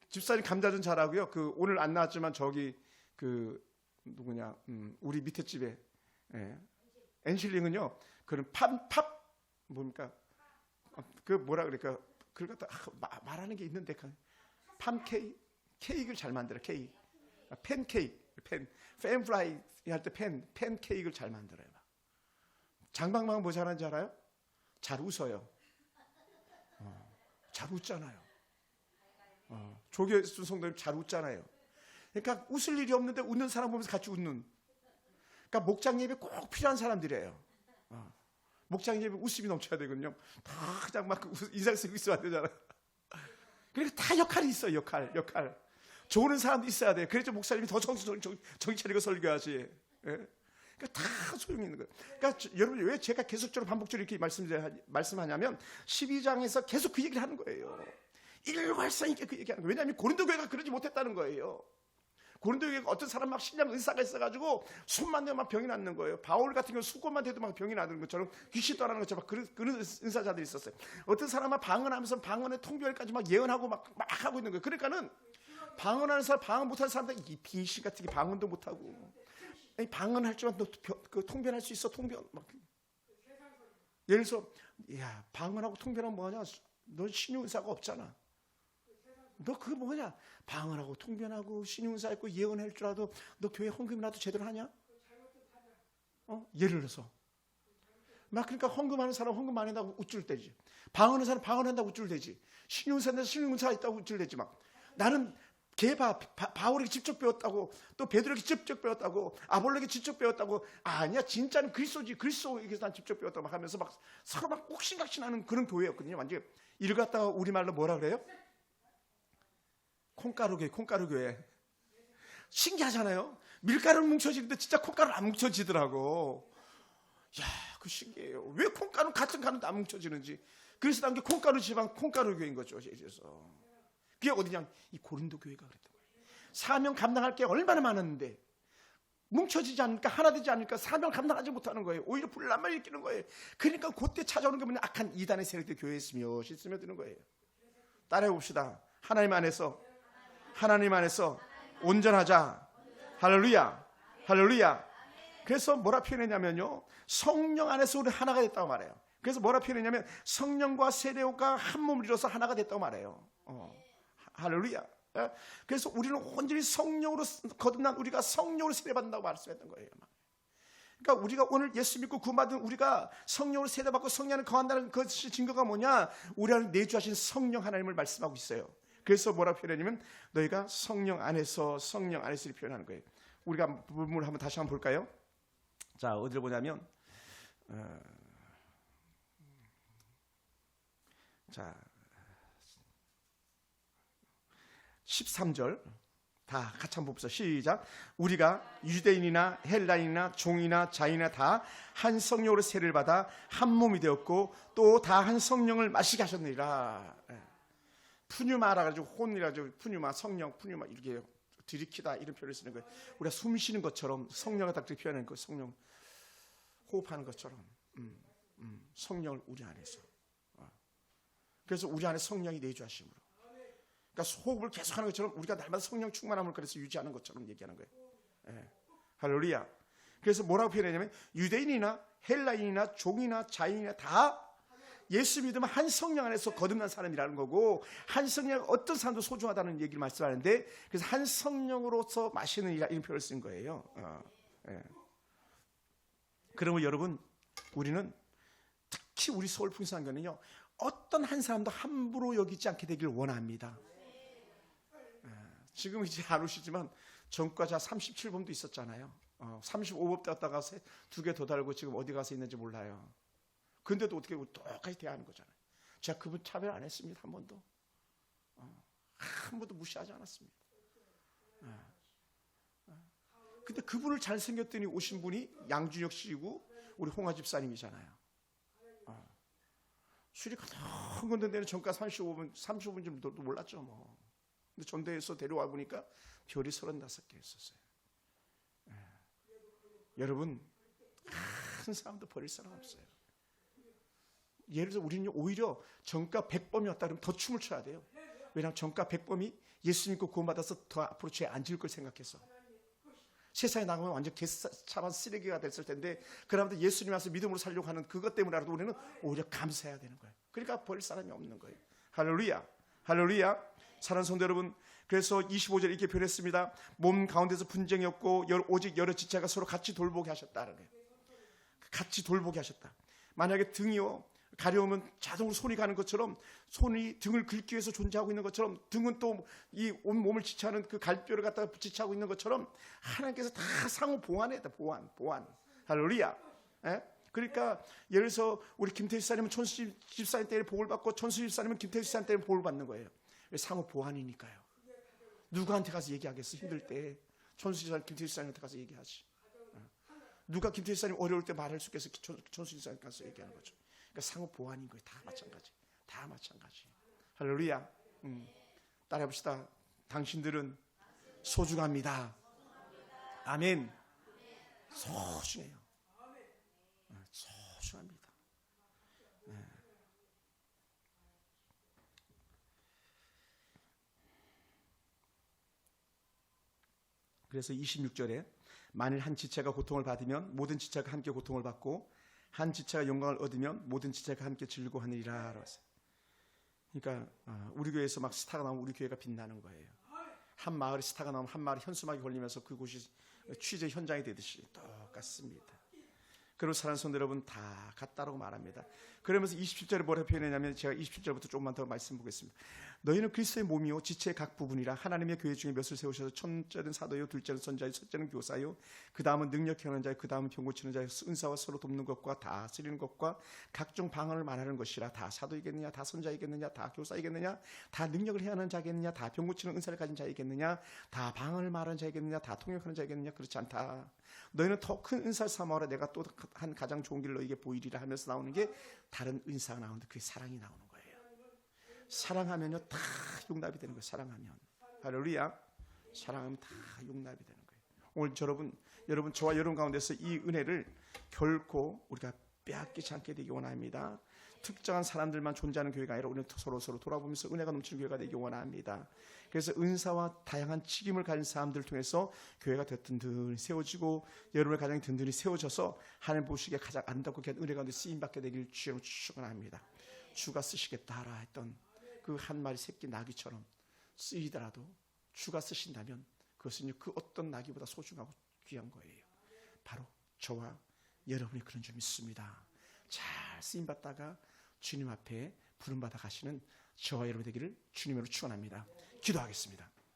집사님 감자전 잘하고요. 그 오늘 안 나왔지만 저기 그 누구냐? 우리 밑에 집에 엔실링은요. 그런 팝 뭡니까? 그 뭐라 그럴까? 그걸 갖다 말하는 게 있는데 케이크를 잘 만들어. 팬프라이 할 때 팬케이크를 잘 만들어요. 장방망은 뭐 잘하는지 알아요? 잘 웃어요. 잘 웃잖아요. 조계순 성도님 잘 웃잖아요. 그러니까 웃을 일이 없는데 웃는 사람 보면서 같이 웃는. 그러니까 목장 예배 꼭 필요한 사람들이에요. 목장 예배 웃음이 넘쳐야 되거든요. 다 그냥 막 인상 쓰고 있으면 안 되잖아요. 그러니까 다 역할이 있어요. 역할. 좋은 사람도 있어야 돼요. 그래서 목사님이 더 정신 차리고 설교하지. 예? 그러니까 다 소용이 있는 거예요. 그러니까 여러분 왜 제가 계속적으로 반복적으로 이렇게 말씀하냐면 12장에서 계속 그 얘기를 하는 거예요. 일괄성 있게 그 얘기하는 거예요. 왜냐하면 고린도 교회가 그러지 못했다는 거예요. 고린도 교회가 어떤 사람 막 신령 의사가 있어가지고 손만 대면 막 병이 낫는 거예요. 바울 같은 경우 수건만 대도 막 병이 나는 것처럼 귀신 떠나는 것처럼 그런 은사자들이 있었어요. 어떤 사람은 방언하면서 방언의 통별까지 막 예언하고 막 하고 있는 거예요. 그러니까는 방언하는 사람, 방언 못하는 사람들 이 빙신 같은 게 방언도 못하고 방언할 줄만 너 그 통변할 수 있어 통변 막. 예를 들어서 야 방언하고 통변하면 뭐하냐? 너 신유은사가 없잖아. 너 그게 뭐냐? 방언하고 통변하고 신유은사 있고 예언할 줄 알아도 너 교회 헌금이라도 제대로 하냐? 예를 들어서 막 그러니까 헌금하는 사람 헌금 많이 한다고 우쭐 대지. 방언하는 사람 방언한다고 우쭐 대지. 신용사인데 신용사가 있다고 우쭐 대지 막. 나는 바울에게 직접 배웠다고, 또 베드로에게 직접 배웠다고, 아볼로에게 직접 배웠다고. 아니야, 진짜는 그리스도에게서 난 직접 배웠다고 막 하면서 막 서로 막 옥신각신하는 그런 교회였거든요. 완전 이를 갖다가 우리말로 뭐라 그래요? 콩가루 교회. 신기하잖아요. 밀가루는 뭉쳐지는데 진짜 콩가루는 안 뭉쳐지더라고. 야, 그 신기해요. 왜 콩가루는 같은 가루도 안 뭉쳐지는지. 그래서 난 게 콩가루 지방 콩가루 교회인 거죠. 그래서 그게 어디냐? 이 고린도 교회가 그랬던 거예요. 사명 감당할 게 얼마나 많았는데 뭉쳐지지 않으니까, 하나 되지 않으니까 사명을 감당하지 못하는 거예요. 오히려 분란만 일으키는 거예요. 그러니까 그때 찾아오는 게 뭐냐? 악한 이단의 세력들 교회에 스며드는 거예요. 따라해 봅시다. 하나님 안에서 온전하자. 할렐루야. 할렐루야. 그래서 뭐라 표현했냐면요, 성령 안에서 우리 하나가 됐다고 말해요. 그래서 뭐라 표현했냐면 성령과 세례가 한 몸을 이뤄서 하나가 됐다고 말해요. 할렐루야. 그래서 우리는 온전히 성령으로 거듭난 우리가 성령으로 세례받는다고 말씀했던 거예요. 그러니까 우리가 오늘 예수 믿고 구원받은 우리가 성령으로 세례받고 성령 안에 거한다는 것이 증거가 뭐냐? 우리 안에 내주하신 성령 하나님을 말씀하고 있어요. 그래서 뭐라 표현하냐면 너희가 성령 안에서 표현하는 거예요. 우리가 부분을 한번 다시 한번 볼까요? 자, 어디를 보냐면 자 13절 다 같이 한번 봅시다. 시작. 우리가 유대인이나 헬라인이나 종이나 자이나 다 한 성령으로 세례를 받아 한 몸이 되었고 또 다 한 성령을 마시게 하셨느니라. 푸뉴마라 가지고 혼이라 가지고 푸뉴마 성령 푸뉴마 이렇게 들이키다 이런 표현을 쓰는 거예요. 우리가 숨 쉬는 것처럼 성령을 딱 표현하는 거, 성령 호흡하는 것처럼 성령을 우리 안에서. 그래서 우리 안에 성령이 내주하심으로. 그러니까 호흡을 계속하는 것처럼 우리가 날마다 성령 충만함을 그래서 유지하는 것처럼 얘기하는 거예요. 예. 할렐루야. 그래서 뭐라고 표현하냐면 유대인이나 헬라인이나 종이나 자인이나 다 예수 믿으면 한 성령 안에서 거듭난 사람이라는 거고, 한 성령 어떤 사람도 소중하다는 얘기를 말씀하는데, 그래서 한 성령으로서 마시는 이런 표현을 쓴 거예요. 예. 그러면 여러분, 우리는 특히 우리 서울 풍성교회는요, 어떤 한 사람도 함부로 여기지 않게 되길 원합니다. 지금 이제 안 오시지만 전과자 37범도 있었잖아요. 35법 때였다가 2개 더 달고 지금 어디 가서 있는지 몰라요. 근데도 어떻게 똑같이 대하는 거잖아요. 제가 그분 차별 안 했습니다. 한 번도. 한 번도 무시하지 않았습니다. 근데 그분을 잘생겼더니 오신 분이 양준혁 씨이고 우리 홍아 집사님이잖아요. 술이 가득 건든 데는 전가 35분 정도 몰랐죠 뭐. 근데 전대에서 데려와 보니까 별이 35개 있었어요. 여러분, 한 사람도 버릴 사람 없어요. 예를 들어 우리는 오히려 전가 100범이었다 그러면 더 춤을 춰야 돼요. 왜냐하면 전가 100범이 예수 믿고 구원받아서 더 앞으로 죄 안 지을 걸 생각해서. 세상에 나가면 완전 개차반 쓰레기가 됐을 텐데, 그러면서 예수님 와서 믿음으로 살려고 하는 그것 때문에라도 우리는 오히려 감사해야 되는 거예요. 그러니까 버릴 사람이 없는 거예요. 할렐루야. 할렐루야. 사랑하는 성도 여러분, 그래서 25절 이렇게 표현했습니다. 몸 가운데서 분쟁이 없고 오직 여러 지체가 서로 같이 돌보게 하셨다는 거예요. 같이 돌보게 하셨다. 만약에 등이요 가려우면 자동으로 손이 가는 것처럼, 손이 등을 긁기 위해서 존재하고 있는 것처럼, 등은 또 이 온 몸을 지체하는 그 갈뼈를 갖다가 지체하고 있는 것처럼 하나님께서 다 상호 보완해야 돼. 보완. 할렐루야. 그러니까 예를 들어서 우리 김태희 집사님은 천수 집사님 때문에 복을 받고, 천수 집사님은 김태희 집사님 때문에 복을 받는 거예요. 상호 보완이니까요. 누구한테 가서 얘기하겠어? 힘들 때 천수 집사님, 김태희 집사님한테 가서 얘기하지. 누가 김태희 집사님 어려울 때 말할 수 있겠어? 천수 집사님한테 가서 얘기하는 거죠. 그러니까 상호 보완인 거예요. 다 마찬가지. 할렐루야. 따라해봅시다. 당신들은 소중합니다. 아멘. 소중해요. 소중합니다. 그래서 26절에 만일 한 지체가 고통을 받으면 모든 지체가 함께 고통을 받고, 한 지체가 영광을 얻으면 모든 지체가 함께 즐거워하느니라. 그러니까 우리 교회에서 막 스타가 나오면 우리 교회가 빛나는 거예요. 한 마을에 스타가 나오면 한 마을에 현수막이 걸리면서 그곳이 취재 현장이 되듯이 똑같습니다. 그리고 사랑하는 성도 여러분 다 같다라고 말합니다. 그러면서 27절에 뭐라고 표현했냐면 제가 27절부터 조금만 더 말씀 보겠습니다. 너희는 그리스도의 몸이요 지체의 각 부분이라 하나님의 교회 중에 몇을 세우셔서 첫째는 사도요 둘째는 선자요 셋째는 교사요 그 다음은 능력히 하는 자요 그 다음은 병 고치는 자요 은사와 서로 돕는 것과 다스리는 것과 각종 방언을 말하는 것이라 다 사도이겠느냐 다 선자이겠느냐 다 교사이겠느냐 다 능력을 해야 하는 자겠느냐 다 병 고치는 은사를 가진 자이겠느냐 다 방언을 말하는 자이겠느냐 다 통역하는 자이겠느냐 그렇지 않다. 너희는 더 큰 은사를 삼아라 내가 또 한 가장 좋은 길 너희에게 보이리라 하면서 나오는 게 다른 은사가 나오는데 그게 사랑이 나오는 거예요. 사랑하면요 다 용납이 되는 거예요. 사랑하면 할렐루야. 사랑하면 다 용납이 되는 거예요. 오늘 여러분 저와 여러분 가운데서 이 은혜를 결코 우리가 빼앗기지 않게 되기 원합니다. 특정한 사람들만 존재하는 교회가 아니라 우리는 서로 돌아보면서 은혜가 넘치는 교회가 되기 원합니다. 그래서 은사와 다양한 직임을 가진 사람들을 통해서 교회가 더 든든히 세워지고 여러분의 가정이 든든히 세워져서 하나님 보시기에 가장 아름답고 귀한 은혜 가운데 쓰임받게 되길 주로 축원합니다. 주가 쓰시겠다 하라 했던 그 한 마리 새끼 나귀처럼 쓰이더라도 주가 쓰신다면 그것은 그 어떤 나귀보다 소중하고 귀한 거예요. 바로 저와 여러분이 그런 줄 믿습니다. 잘 쓰임받다가 주님 앞에 부름받아 가시는 저와 여러분 되기를 주님으로 축원합니다. 기도하겠습니다.